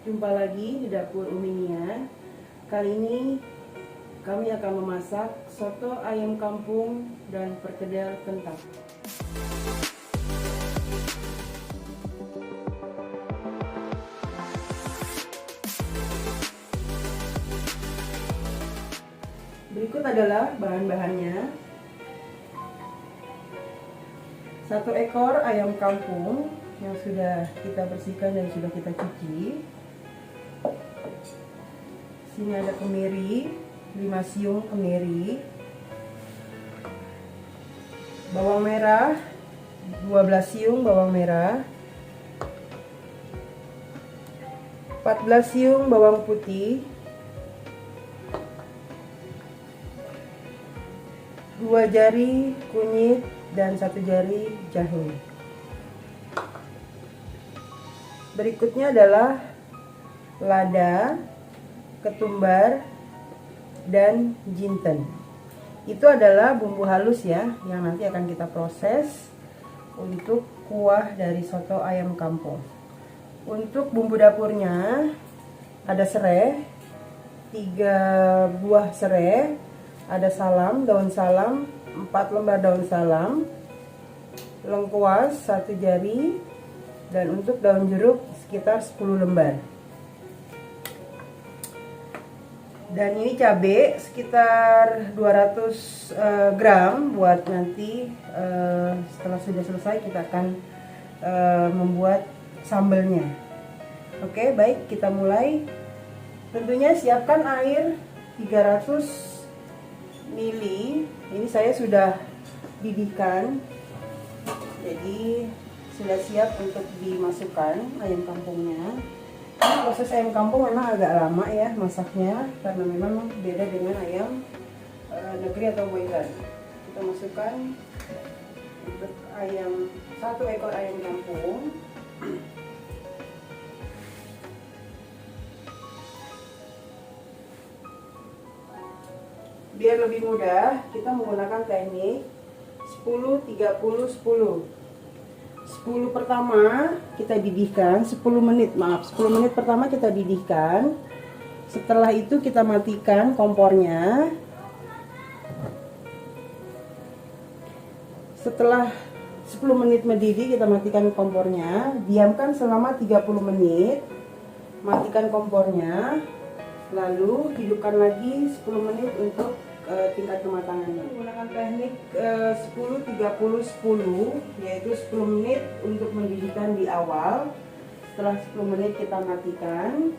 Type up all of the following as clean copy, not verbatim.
Jumpa lagi di dapur Uminia. Kali ini kami akan memasak soto ayam kampung dan perkedel kentang. Berikut adalah bahan-bahannya. 1 ekor ayam kampung yang sudah kita bersihkan dan sudah kita cuci. Sini ada kemiri, 5 siung kemiri, bawang merah 12 siung bawang merah, 14 siung bawang putih, 2 jari kunyit dan 1 jari jahe. Berikutnya adalah lada, ketumbar, dan jinten. Itu adalah bumbu halus ya, yang nanti akan kita proses untuk kuah dari soto ayam kampung. Untuk bumbu dapurnya ada serai, 3 buah serai, ada salam, daun salam, 4 lembar daun salam, lengkuas 1 jari, dan untuk daun jeruk sekitar 10 lembar. Dan ini cabai sekitar 200 gram buat nanti setelah sudah selesai kita akan membuat sambelnya. Oke, baik, kita mulai. Tentunya siapkan air 300 ml. Ini saya sudah didihkan, jadi sudah siap untuk dimasukkan ayam kampungnya. Proses ayam kampung memang agak lama ya masaknya, karena memang beda dengan ayam negeri atau boiler. Kita masukkan untuk ayam 1 ekor ayam kampung. Biar lebih mudah, kita menggunakan teknik 10-30-10. 10 pertama kita didihkan, 10 menit pertama kita didihkan. Setelah itu kita matikan kompornya. Setelah 10 menit mendidih kita matikan kompornya, diamkan selama 30 menit, matikan kompornya, lalu hidupkan lagi 10 menit untuk tingkat kematangannya. Menggunakan teknik 10-30-10, yaitu 10 menit untuk mendidihkan di awal. Setelah 10 menit kita matikan,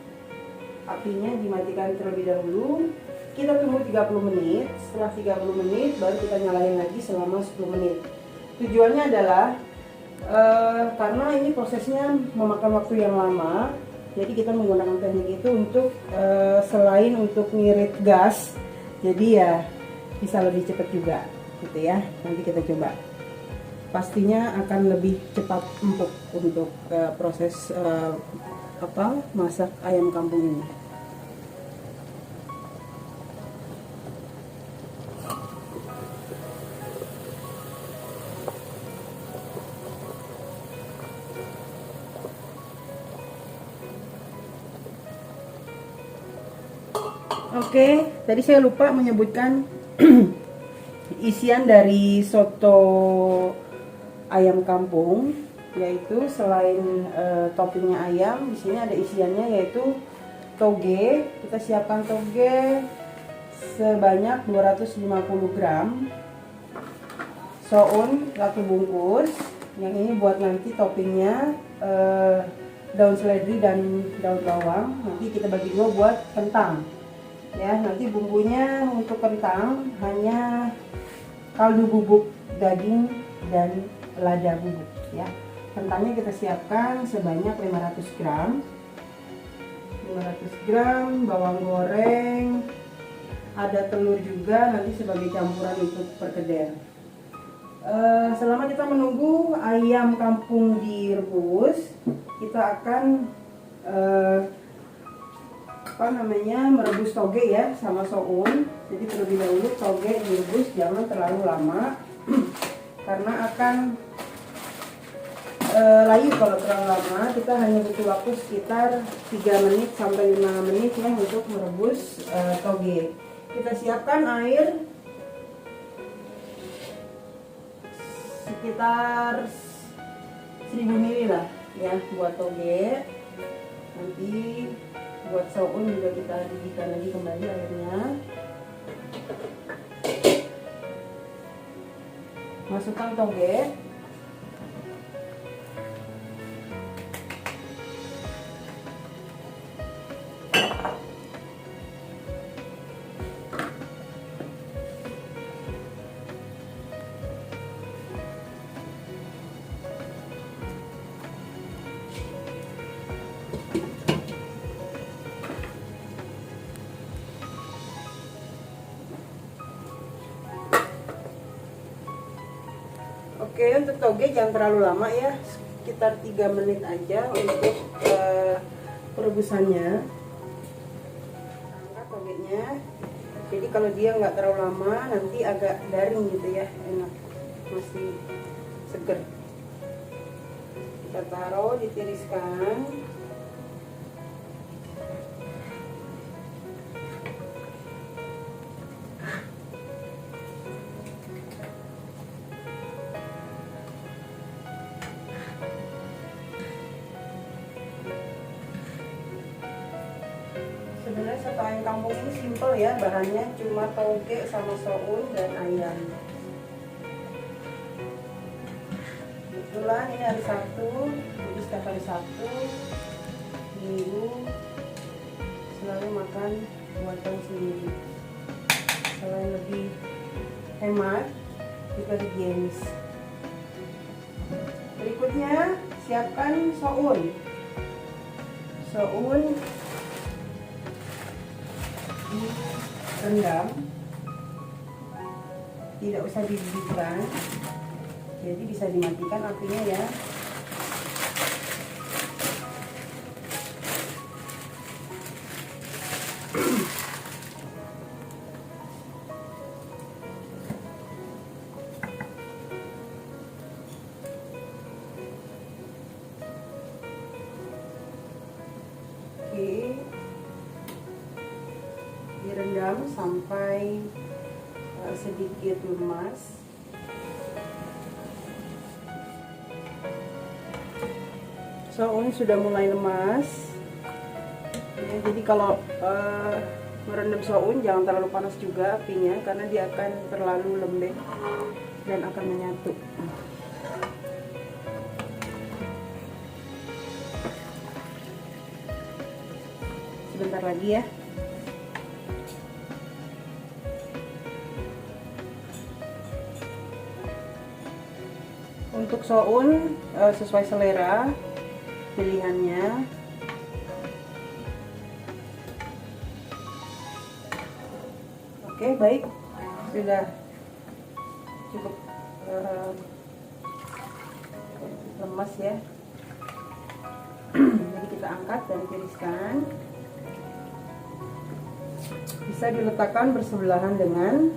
apinya dimatikan terlebih dahulu. Kita tunggu 30 menit. Setelah 30 menit baru kita nyalain lagi selama 10 menit. Tujuannya adalah karena ini prosesnya memakan waktu yang lama, jadi kita menggunakan teknik itu untuk selain untuk ngirit gas, jadi ya bisa lebih cepat juga gitu ya. Nanti kita coba, pastinya akan lebih cepat empuk untuk proses masak ayam kampung ini. Oke, tadi saya lupa menyebutkan isian dari soto ayam kampung, yaitu selain toppingnya ayam, di sini ada isiannya yaitu toge. Kita siapkan toge sebanyak 250 gram, soun 1 bungkus. Yang ini buat nanti toppingnya daun seledri dan daun bawang. Nanti kita bagi 2 buat kentang. Ya, nanti bumbunya untuk kentang hanya kaldu bubuk daging dan lada bubuk ya. Kentangnya kita siapkan sebanyak 500 gram. 500 gram bawang goreng, ada telur juga nanti sebagai campuran untuk perkedel. Selama kita menunggu ayam kampung direbus, kita akan merebus toge ya sama soun. Jadi terlebih dahulu toge direbus, jangan terlalu lama karena akan layu kalau terlalu lama. Kita hanya butuh waktu sekitar 3 menit sampai 5 menit ya untuk merebus toge. Kita siapkan air sekitar 1000 ml lah ya buat toge. Nanti buat soun juga kita didihkan lagi kembali airnya. Masukkan toge. Oke, untuk toge jangan terlalu lama ya, sekitar 3 menit aja untuk perebusannya. Angkat togenya. Jadi kalau dia nggak terlalu lama, nanti agak garing gitu ya, enak, masih seger. Kita taruh, ditiriskan. Sebenarnya soto ayam kampung ini simple ya, bahannya cuma toge sama soun dan ayam. Kebetulan ini hari Sabtu, jadi setiap hari Sabtu Minggu selalu makan buatan sendiri. Selain lebih hemat, juga higienis. Berikutnya siapkan soun. Soun direndam, tidak usah dididihkan, jadi bisa dimatikan apinya ya. Oke, direndam sampai sedikit lemas. Soun sudah mulai lemas ya, jadi kalau merendam soun jangan terlalu panas juga apinya, karena dia akan terlalu lembek dan akan menyatu. Sebentar lagi ya. Untuk soun sesuai selera pilihannya. Oke, baik, sudah cukup lemas ya. Jadi kita angkat dan tiriskan. Bisa diletakkan bersebelahan dengan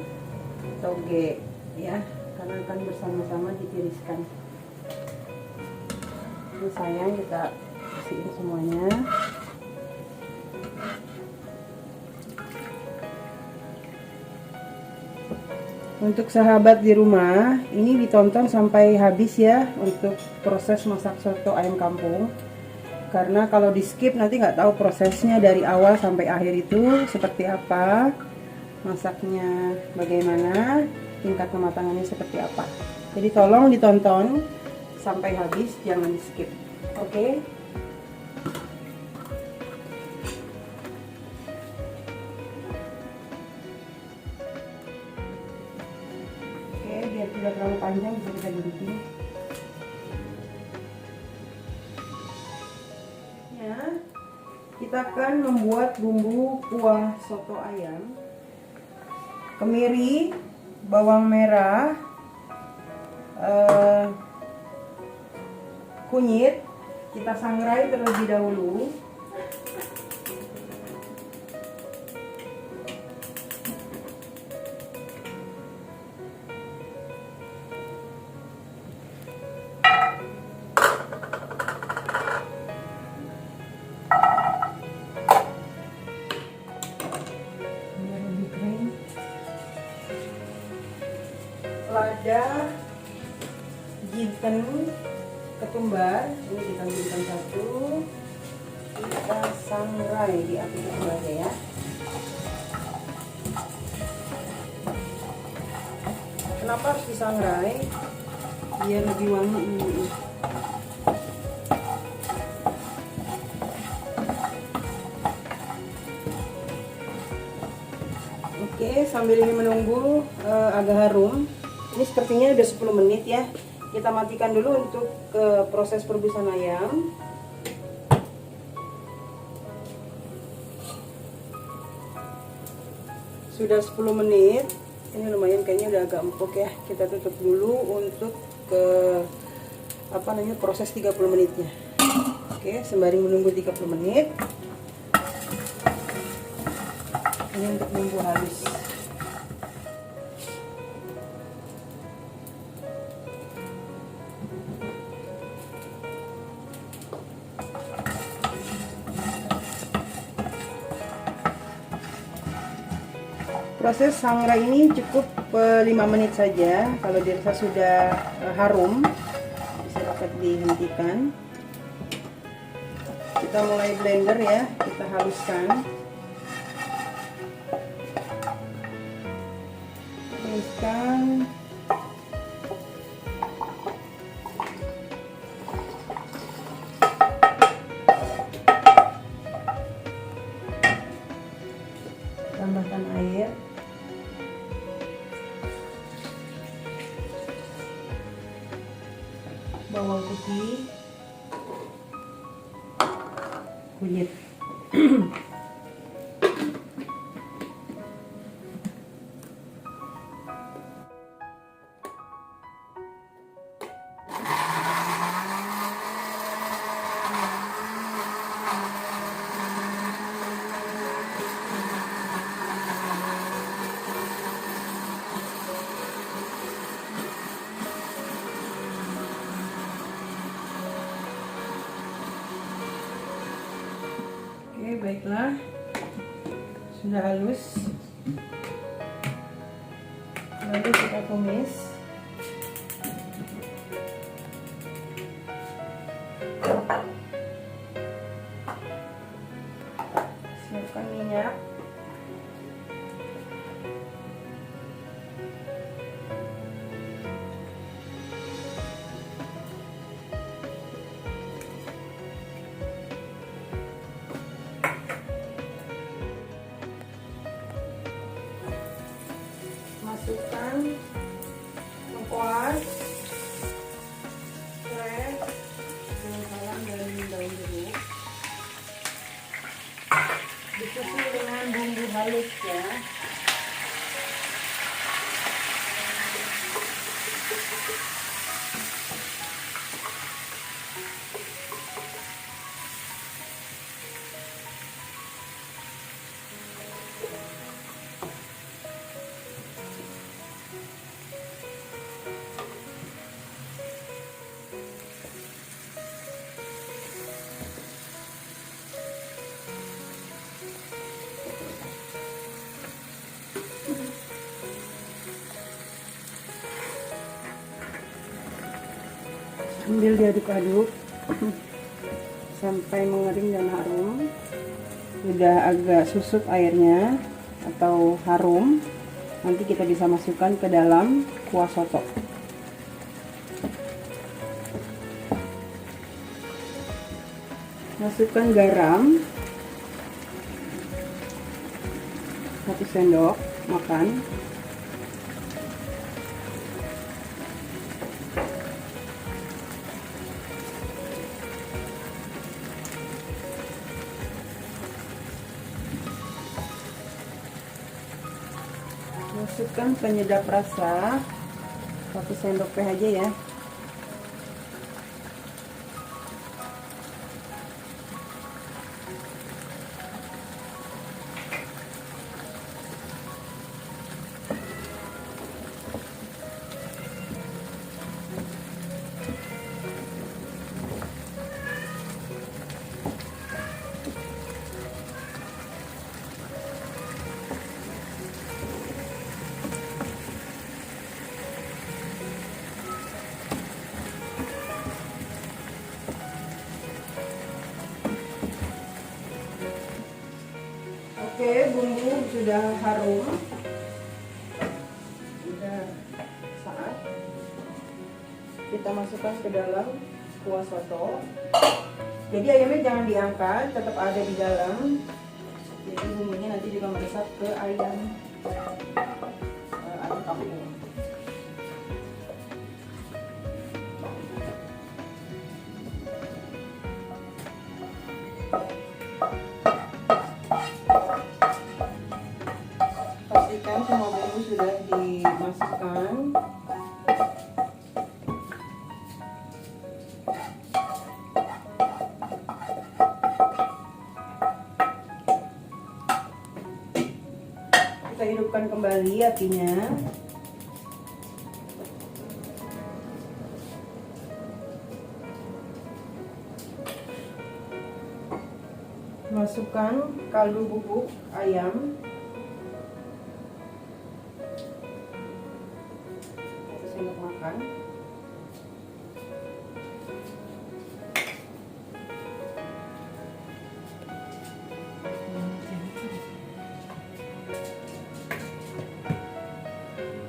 toge ya, karena akan bersama-sama ditiriskan. Ini sayang, kita bersihin semuanya. Untuk sahabat di rumah, ini ditonton sampai habis ya untuk proses masak soto ayam kampung. Karena kalau di skip nanti nggak tahu prosesnya dari awal sampai akhir itu seperti apa, masaknya bagaimana, tingkat kematangannya seperti apa. Jadi tolong ditonton sampai habis, jangan di skip. Oke. Oke, biar tidak terlalu panjang bisa kita gunting. Kita akan membuat bumbu kuah soto ayam. Kemiri, bawang merah, kunyit kita sangrai terlebih dahulu. ada jinten ketumbar, ini kita ambilkan satu, kita sangrai di api kecil aja ya. Kenapa harus disangrai? Biar lebih wangi ini. Oke, sambil ini menunggu agak harum. Ini sepertinya udah 10 menit ya. Kita matikan dulu untuk proses perebusan ayam. Sudah 10 menit. Ini lumayan kayaknya udah agak empuk ya. Kita tutup dulu untuk proses 30 menitnya. Oke, sembari menunggu 30 menit. Ini untuk bumbu halus. Proses sangrai ini cukup 5 menit saja. Kalau dirasa sudah harum, bisa dapat dihentikan. Kita mulai blender ya, kita haluskan. Haluskan. Tambahkan air. Bawang putih, kunyit. Oke, baiklah, sudah halus. Lalu kita tumis. Siapkan minyak. Masukkan lengkuas, serai, daun salam dan daun jeruk. Disusul dengan bumbu halus ya. Sambil diaduk-aduk sampai mengering dan harum. Udah agak susut airnya atau harum, nanti kita bisa masukkan ke dalam kuah soto. Masukkan garam 1 sendok makan. Masukkan penyedap rasa 1 sendok teh aja ya. Oke, bumbu sudah harum. Sudah saat kita masukkan ke dalam kuah soto. Jadi ayamnya jangan diangkat, tetap ada di dalam. Jadi bumbunya nanti juga meresap ke ayam atau kampung. Pastikan semua bumbu sudah dimasukkan. Kita hidupkan kembali apinya. Masukkan kaldu bubuk ayam. Satu sendok makan.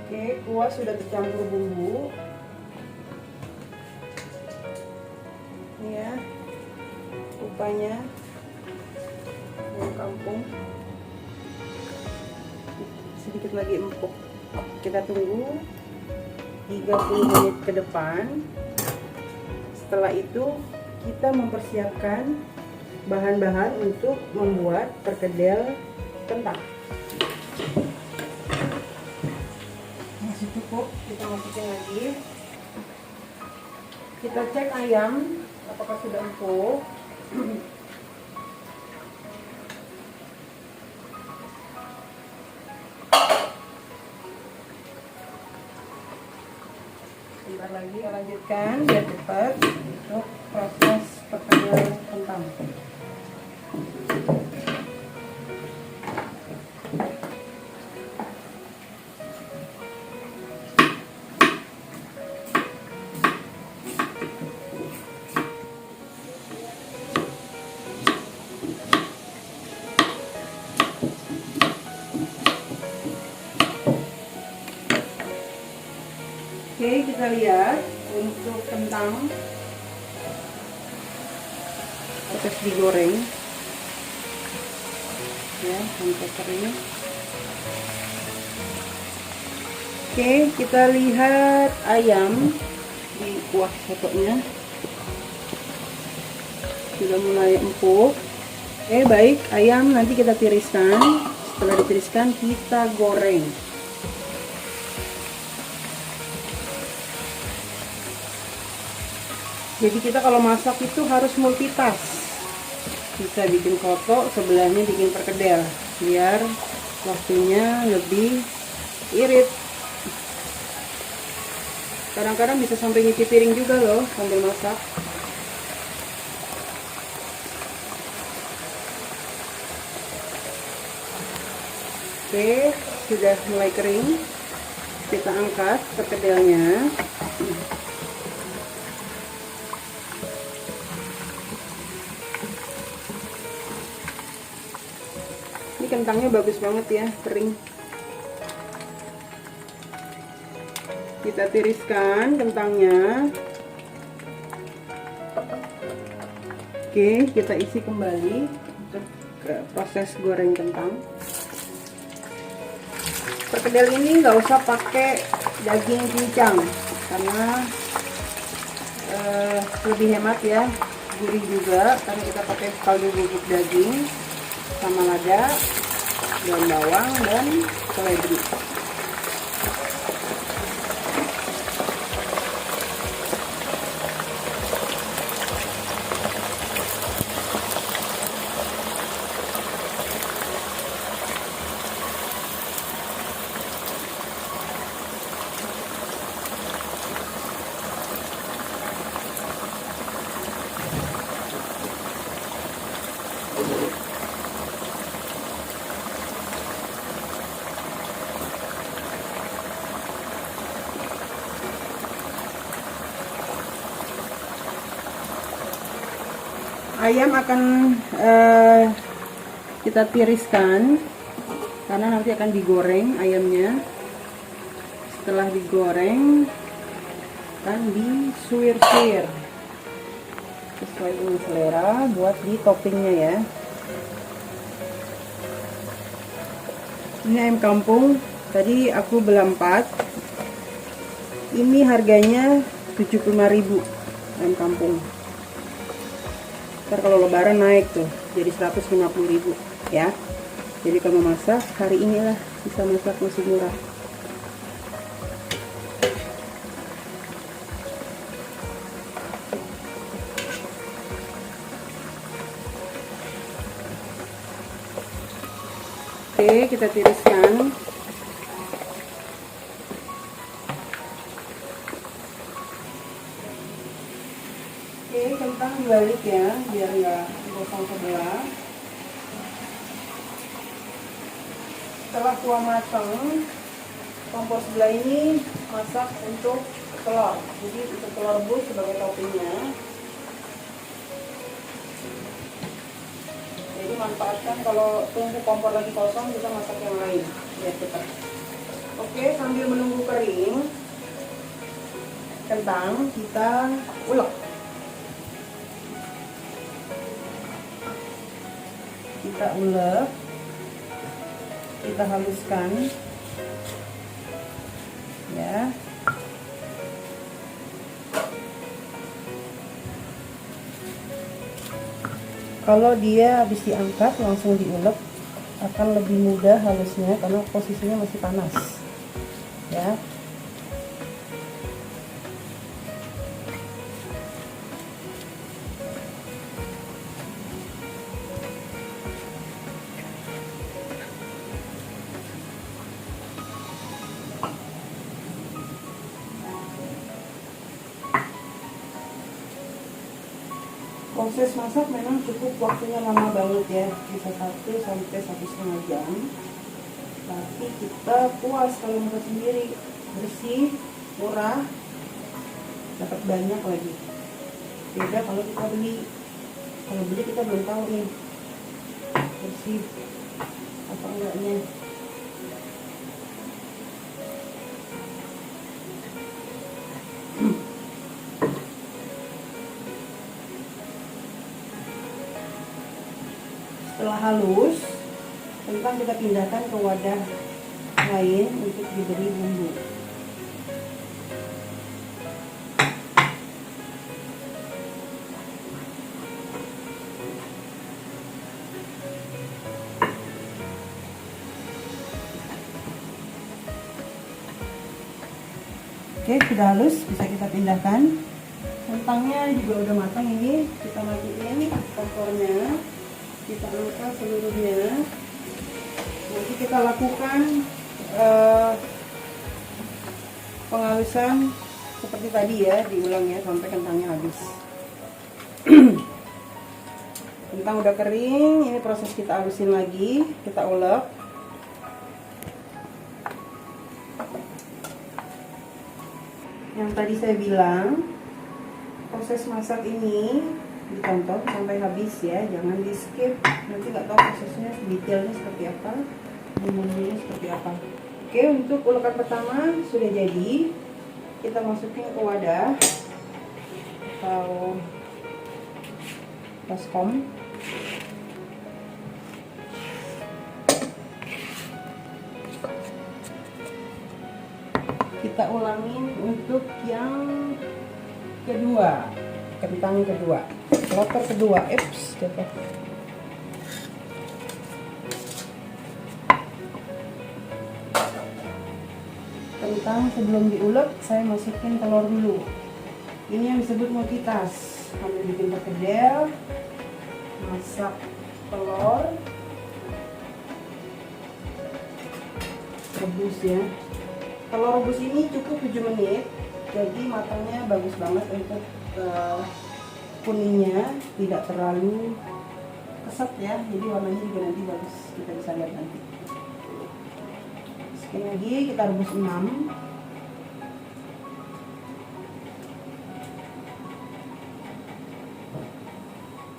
Oke, kuah sudah tercampur bumbu. Ini ya, rupanya kampung. Sedikit lagi empuk. Kita tunggu 30 menit ke depan. Setelah itu kita mempersiapkan bahan-bahan untuk membuat perkedel kentang. Masih cukup, kita masukin lagi. Kita cek ayam apakah sudah empuk. Sebentar lagi kita lanjutkan biar cepat untuk proses perkedel kentang. Oke, kita lihat untuk kentang proses digoreng ya sampai kering. Oke, kita lihat ayam di kuah sotonya sudah mulai empuk. Oke, baik, ayam nanti kita tiriskan. Setelah ditiriskan kita goreng. Jadi kita kalau masak itu harus multitask. Bisa bikin soto, sebelahnya bikin perkedel, biar waktunya lebih irit. Kadang-kadang bisa sampai nyuci piring juga loh sambil masak. Oke, sudah mulai kering. Kita angkat perkedelnya. Ini kentangnya bagus banget ya, kering. Kita tiriskan kentangnya. Oke, kita isi kembali untuk proses goreng kentang. Perkedel ini nggak usah pakai daging cincang karena lebih hemat ya, gurih juga karena kita pakai kaldu bubuk daging sama lada, daun bawang, dan seledri. Ayam akan kita tiriskan karena nanti akan digoreng ayamnya. Setelah digoreng akan disuir-suir sesuai dengan selera buat di toppingnya ya. Ini ayam kampung, tadi aku beli 4. Ini harganya 75.000 ayam kampung. Ntar kalau lebaran naik tuh jadi 150.000 ya. Jadi kalau masak hari inilah bisa masak masih murah. Oke, kita tiriskan. Oke, kentang dibalik ya, biar nggak gosong sebelah. Setelah tua matang, kompor sebelah ini masak untuk telur. Jadi untuk telur rebus sebagai toppingnya. Jadi manfaatkan kalau tunggu kompor lagi kosong bisa masak yang lain biar cepat. Oke, sambil menunggu kering kentang kita ulek. Kita ulek, kita haluskan ya. Kalau dia habis diangkat langsung diulek akan lebih mudah halusnya karena posisinya masih panas ya. Proses masak memang cukup waktunya lama banget ya, bisa 1 sampai 1,5 jam. Tapi kita puas kalau masak sendiri, bersih, murah, dapat banyak lagi. Beda kalau kita beli. Kalau beli kita belum tahu nih bersih apa enggaknya. Setelah halus, kentang kita pindahkan ke wadah lain untuk diberi bumbu. Oke, sudah halus, bisa kita pindahkan. Kentangnya juga udah matang ini, kita matiin kompornya. Kita angkat seluruhnya. Nanti kita lakukan penghalusan seperti tadi ya, diulang ya sampai kentangnya habis. Kentang udah kering, ini proses kita halusin lagi, kita ulek. Yang tadi saya bilang, proses masak ini ditonton sampai habis ya, jangan di skip, nanti nggak tahu prosesnya detailnya seperti apa, bumbunya seperti apa. Oke, untuk ulekan pertama sudah jadi, kita masukin ke wadah atau baskom. Kita ulangin untuk yang kedua, kentang kedua, loper kedua, jatuh. Kentang sebelum diulek saya masukin telur dulu. Ini yang disebut multitas, sambil bikin perkedel, masak telur, rebus ya. Telur rebus ini cukup 7 menit, jadi matangnya bagus banget untuk kuningnya tidak terlalu kesat ya, jadi warnanya juga nanti bagus, kita bisa lihat nanti. Sekali lagi kita rebus 6.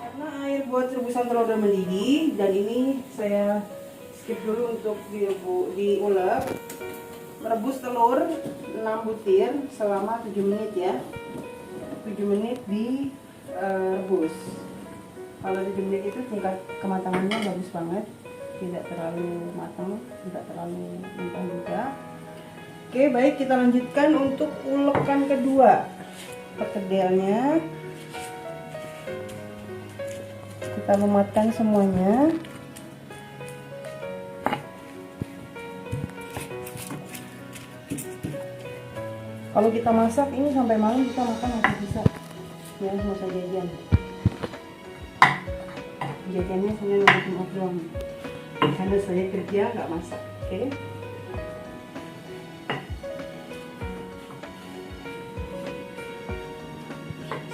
Karena air buat rebusan telur udah mendidih, dan ini saya skip dulu untuk diulek. Merebus telur 6 butir selama 7 menit ya. 7 menit di rebus. Kalau 7 menit itu tingkat kematangannya bagus banget, tidak terlalu matang, tidak terlalu mentah juga. Oke, baik, kita lanjutkan untuk ulekan kedua. Perkedelnya kita mematkan semuanya. Kalau kita masak ini sampai malam kita makan masih bisa ya, nggak usah jajan. Jajannya Senin sampai Jumat doang, karena saya kerja nggak masak. Oke.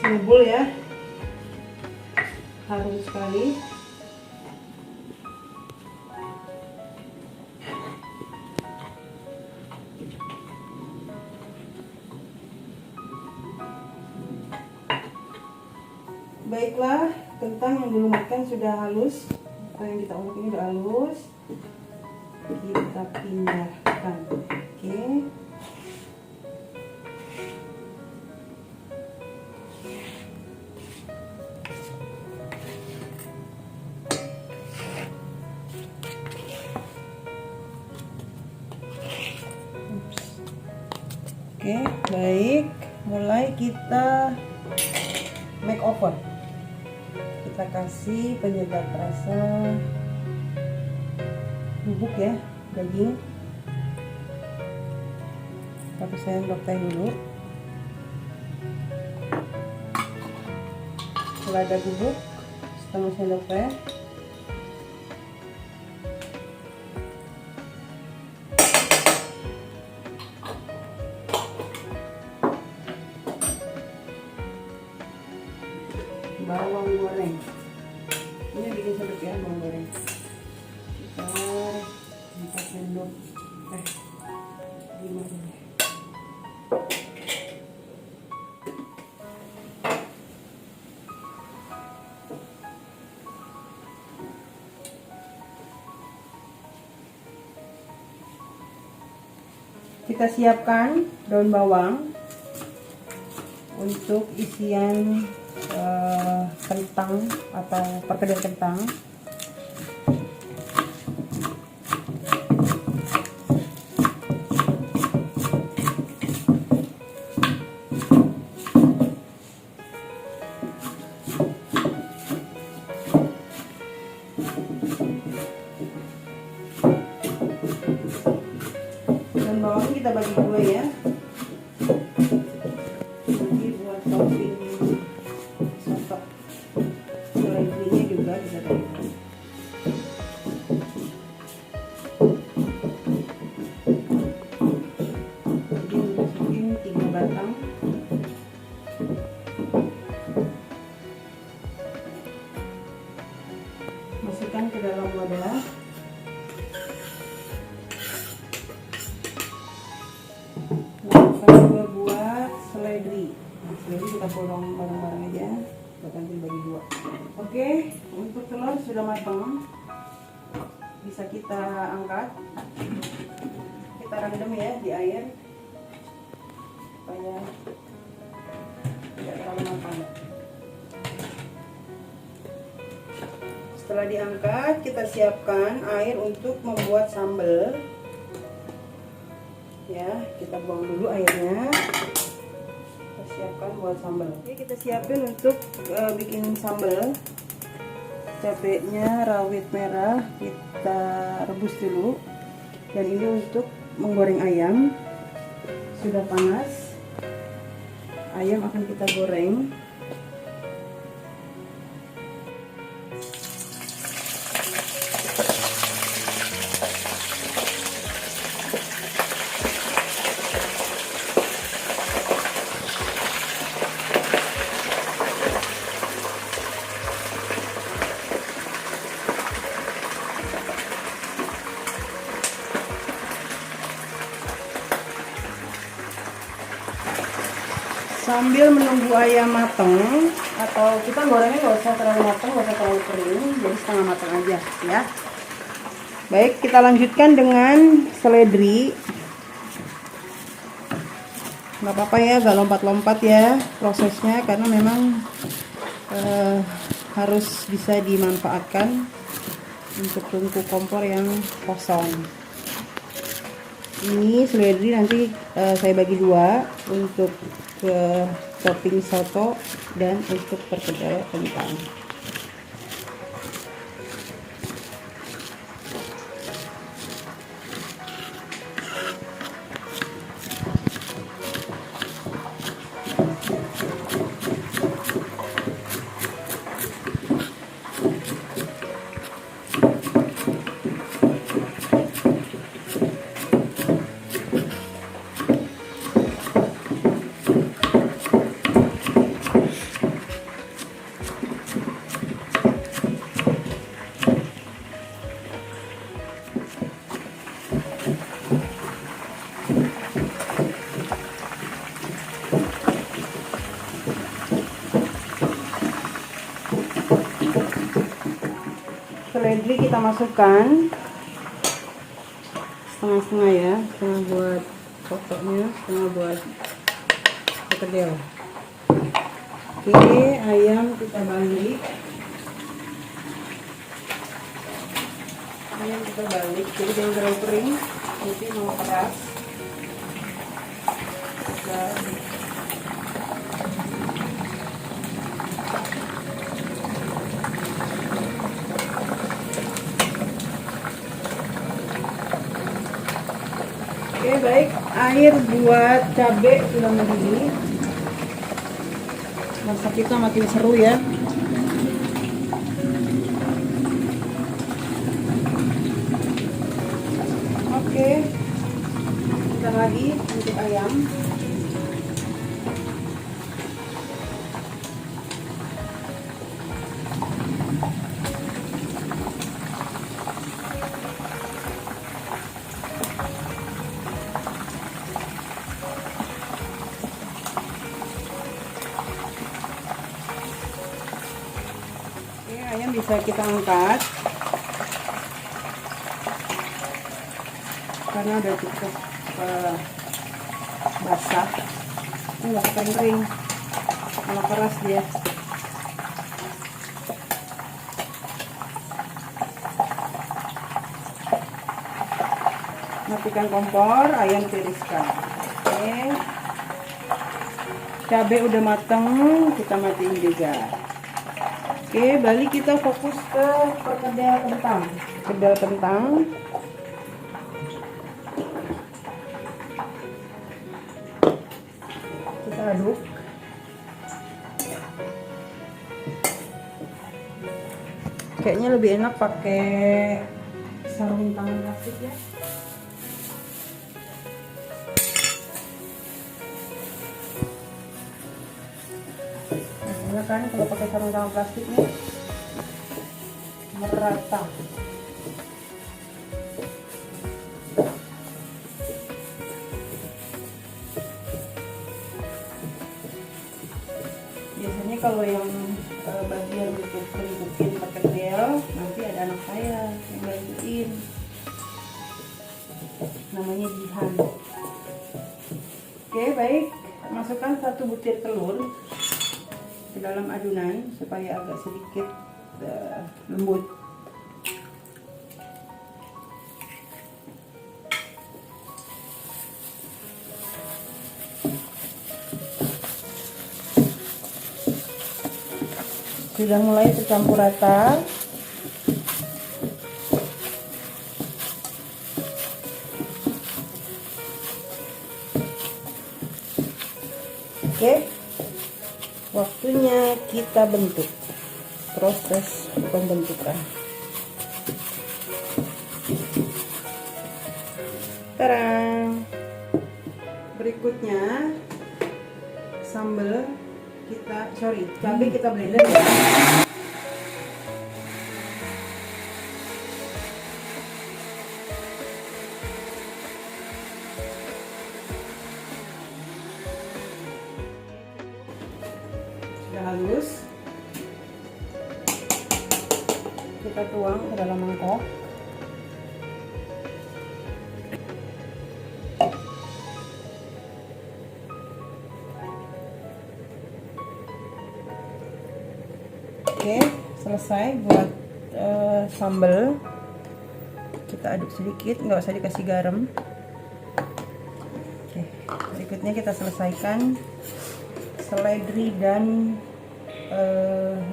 Sebul ya, harum sekali. Baiklah, kentang yang dilumatkan sudah halus, atau yang kita ulek ini sudah halus. Kita pindahkan. Oke. Oke, baik. Mulai kita make over. Kita kasih penyedap rasa bubuk ya, daging. 1 sendok teh dulu. Lada bubuk 1/2 sendok teh. Bawang goreng, ini bikin sedap ya bawang goreng, sekitar 4 sendok teh, 5 sendok. Kita siapkan daun bawang untuk isian kentang atau perkedel kentang. Dan bawang kita bagi dua ya. Nanti buat topping soto seledrinya juga bisa bagi dua. Jadi masukin 3 batang. Masukkan ke dalam wadah. Kita buat seledri. Seledri kita potong bareng-bareng aja, buat nanti bagi dua. Oke, untuk telur sudah matang, bisa kita angkat. Kita rendam ya di air supaya tidak terlalu matang. Setelah diangkat, kita siapkan air untuk membuat sambal. Ya, kita buang dulu airnya. Kita siapkan buat sambal. Oke, kita siapin untuk bikin sambal. Cabenya rawit merah kita rebus dulu. Dan ini untuk menggoreng ayam. Sudah panas. Ayam akan kita goreng. Sambil menunggu ayam matang, atau kita gorengnya nggak usah terlalu matang, nggak usah terlalu kering, jadi setengah matang aja ya. Baik, kita lanjutkan dengan seledri. Nggak apa-apa ya, agak lompat-lompat ya prosesnya, karena memang harus bisa dimanfaatkan untuk tungku kompor yang kosong. Ini seledri nanti saya bagi dua, untuk ke topping soto dan untuk perkedel kentang. Seledri kita masukkan setengah-setengah ya, setengah buat sotonya, setengah buat perkedel. Oke, ayam kita balik. Jadi jangan terlalu kering, nanti mau keras. Oke, baik, air buat cabai sudah mendidih. Masak kita makin seru ya. Oke, kita lagi untuk ayam. Ayam bisa kita angkat karena udah cukup basah, nggak kering, kalau keras dia. Matikan kompor, ayam tiriskan. Oke, cabai udah mateng, kita matiin juga. Oke, balik kita fokus ke perkedel kentang. Perkedel kentang. Kita aduk. Kayaknya lebih enak pakai sarung tangan plastik ya. Kan kalau pakai sarung tangan plastik nih merata. Biasanya kalau yang bagian untuk bentukin perkedel, nanti ada anak saya yang bantuin, namanya Jihan. Oke, baik, masukkan 1 butir telur ke dalam adunan supaya agak sedikit lembut. Sudah mulai tercampur rata. Oke, waktunya kita bentuk. Proses pembentukan. Tarang. Berikutnya sambal cabai kita blender ya. Sudah halus. kita tuang ke dalam mangkok. Oke, selesai buat sambal. Kita aduk sedikit, nggak usah dikasih garam. Oke, berikutnya kita selesaikan seledri dan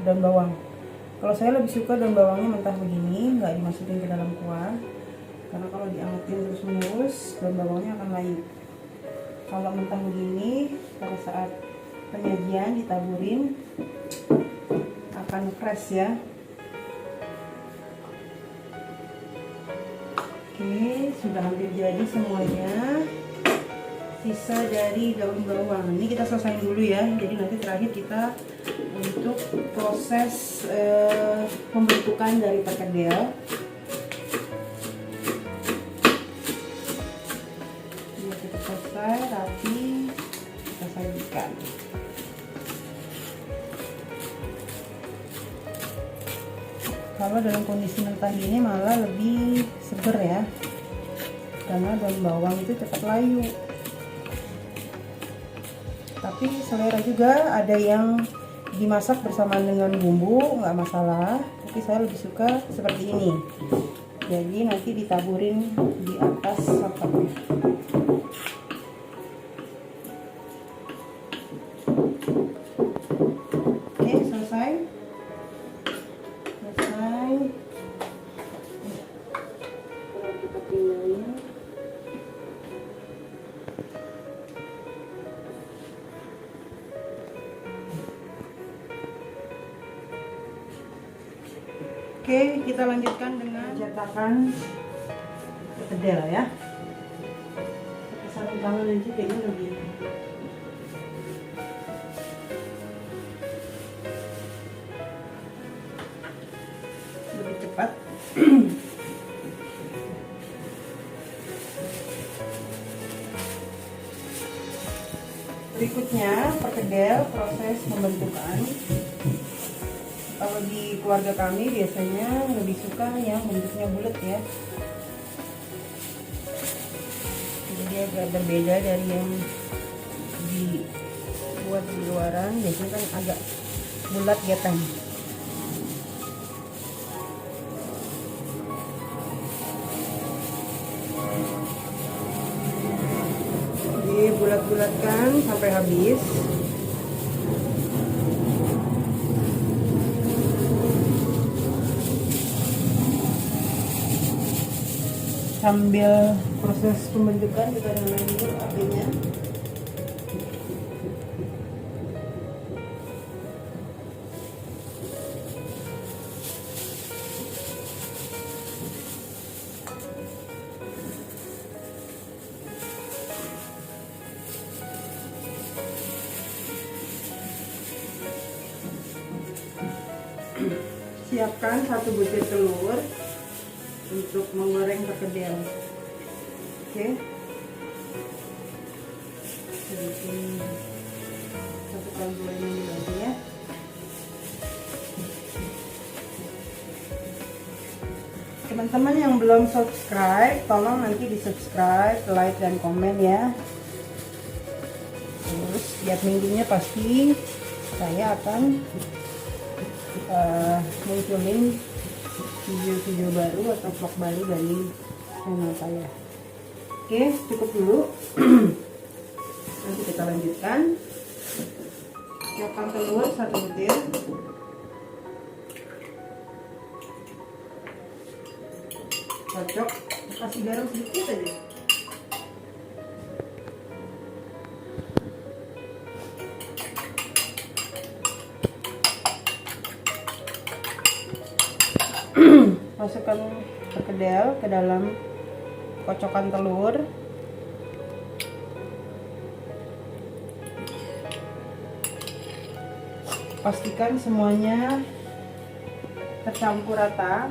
daun bawang. Kalau saya lebih suka daun bawangnya mentah begini, nggak dimasukin ke dalam kuah, karena kalau diangetin terus menerus daun bawangnya akan layu. Kalau mentah begini, pada saat penyajian ditaburin akan fresh ya. Oke, sudah hampir jadi semuanya. Sisa dari daun bawang ini kita selesaiin dulu ya. Jadi nanti terakhir kita untuk proses pembentukan dari perkedel. Ini kita selesai rapi, kita sajikan. Kalau dalam kondisi mentah gini malah lebih seger ya, karena daun bawang itu cepat layu. Tapi selera juga, ada yang dimasak bersamaan dengan bumbu, nggak masalah. Tapi saya lebih suka seperti ini. Jadi nanti ditaburin di atas santapnya. Oke, selesai. Kita pindahkan. Oke, kita lanjutkan dengan cetakan perkedel ya. Pakai sarung tangan aja kayaknya lebih cepat. Berikutnya perkedel proses pembentukan. Kalau di keluarga kami biasanya lebih suka yang bentuknya bulat ya. Jadi dia agak berbeda dari yang dibuat di luaran. Biasanya kan agak bulat getan. Bulat-bulatkan sampai habis. Sambil proses pembentukan kita nyalain dulu apinya. Siapkan 1 butir telur untuk menggoreng perkedel. Oke, bikin 1 kali goreng dulu aja ya. Teman-teman yang belum subscribe, tolong nanti di subscribe, like dan komen ya. Terus tiap minggunya pasti saya akan munculin video-video baru atau vlog baru dari channel saya. Oke, cukup dulu. Nanti kita lanjutkan. Siapkan telur 1 butir. Kocok, kasih garam sedikit aja. Masukkan perkedel ke dalam kocokan telur. Pastikan semuanya tercampur rata.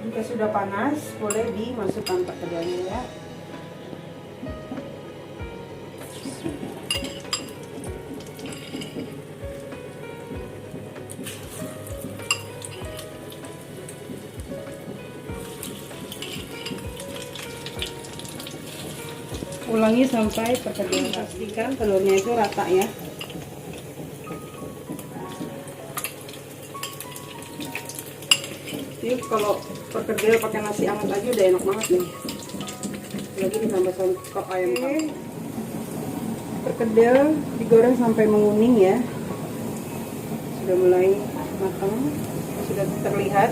Jika sudah panas, boleh dimasukkan perkedelnya ya. Ulangi sampai perkedel, pastikan telurnya itu rata ya. Ini kalau perkedel pakai nasi hangat aja udah enak banget nih. Lagi ditambah sop ayam kampung. Perkedel digoreng sampai menguning ya. Sudah mulai matang, sudah terlihat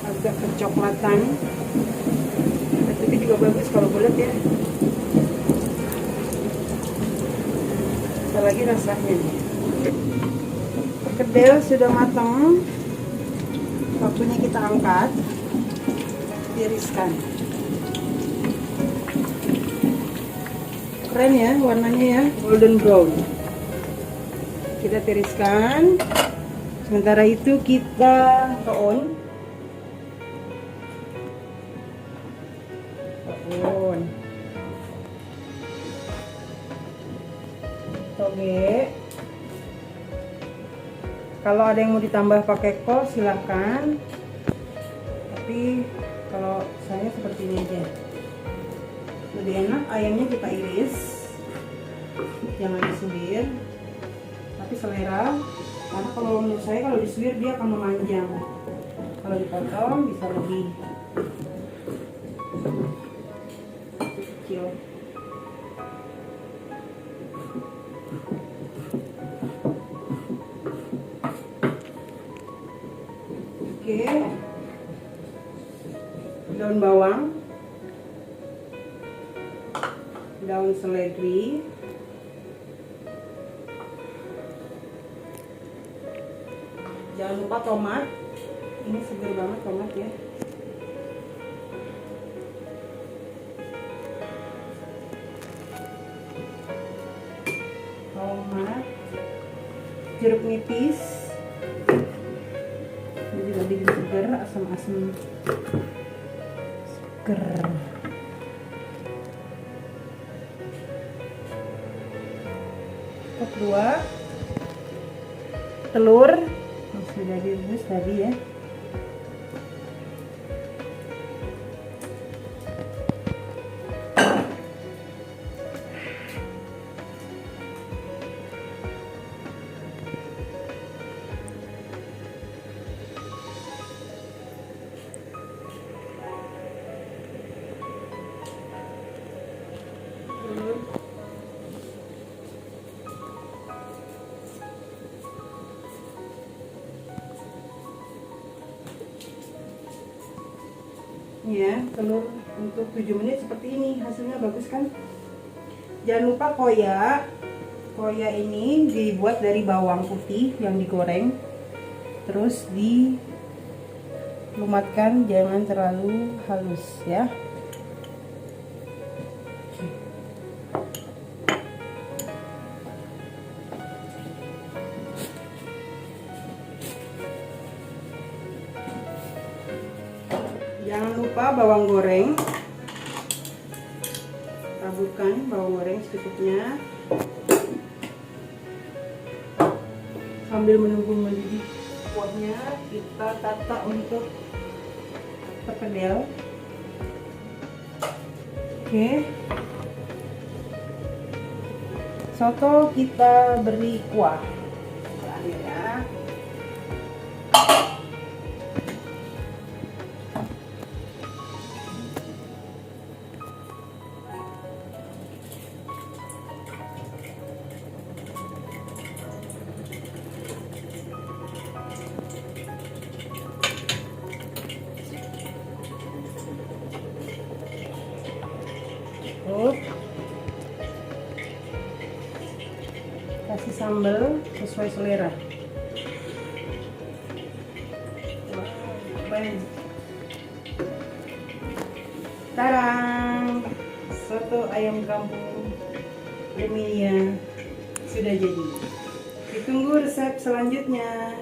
agak kecoklatan. Tapi juga bagus kalau bulat ya. Kita lagi rasanya nih. Perkedel sudah matang. Waktunya kita angkat, tiriskan. Keren ya warnanya ya, golden brown. Kita tiriskan. Sementara itu kita on. Toge. Kalau ada yang mau ditambah pakai kol silahkan, tapi kalau saya seperti ini aja lebih enak. Ayamnya kita iris, jangan disuir, tapi selera. Karena kalau menurut saya kalau disuir dia akan memanjang, kalau dipotong bisa lebih kecil. Oke, daun bawang, daun seledri, jangan lupa tomat. Ini segar banget tomat ya. Tomat, jeruk nipis. Ini juga bikin segar, asam-asam segar. Kedua, telur yang sudah direbus tadi ya. Ya, telur untuk 7 menit seperti ini, hasilnya bagus kan. Jangan lupa koya. Koya ini dibuat dari bawang putih yang digoreng, terus dilumatkan, jangan terlalu halus ya. Jangan lupa bawang goreng, taburkan bawang goreng secukupnya. Sambil menunggu mendidih kuahnya, kita tata untuk perkedel. Oke, soto kita beri kuah ya. Kasih sambal sesuai selera. Tarang, soto ayam kampung Emilia sudah jadi. Ditunggu resep selanjutnya.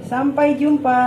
Sampai jumpa.